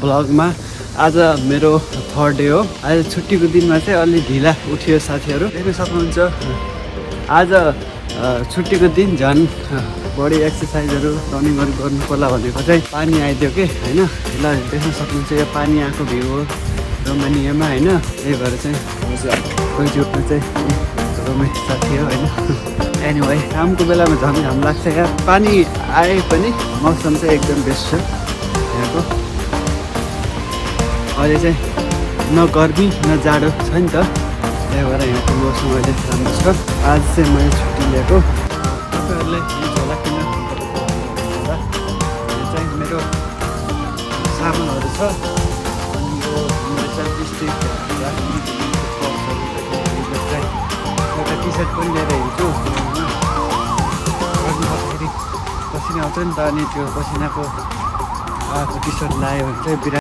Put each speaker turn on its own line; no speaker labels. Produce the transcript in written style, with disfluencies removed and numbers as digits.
भ्लगमा आज मेरो third day हो। आज छुट्टीको दिनमा चाहिँ अलि ढिला उठियो साथीहरू, देख्न सक्नुहुन्छ। आज छुट्टीको दिन झन् बडी एक्सर्साइजहरू रनिङहरू गर्नु पर्ला भनेको चाहिँ पानी आइदियो कि होइन। ल देख्न सक्नुहुन्छ यो पानी आएको भ्यू हो रोमानियामा होइन। त्यही भएर चाहिँ कोही उठ्नु चाहिँ रोमे साथी हो होइन। एनिवे कामको बेलामा झमझम लाग्छ यार। पानी आए पनि मौसम चाहिँ एकदम बेस्ट छ यहाँको। अहिले चाहिँ न गर्मी न जाडो छ नि त, त्यही भएर यहाँको मौसम अहिले राम्रो छ। आज चाहिँ मैले छुट्टी लिएको। तपाईँहरूलाई होला किन यो चाहिँ मेरो सामानहरू छ। अनि यो डिस्ट्रिक्ट एउटा टी सर्ट पनि लिएर हिँड्छु। गर्नुपर्दाखेरि पसिना आउँछ नि त, अनि त्यो पसिनाको टी सर्ट लगायो भने चाहिँ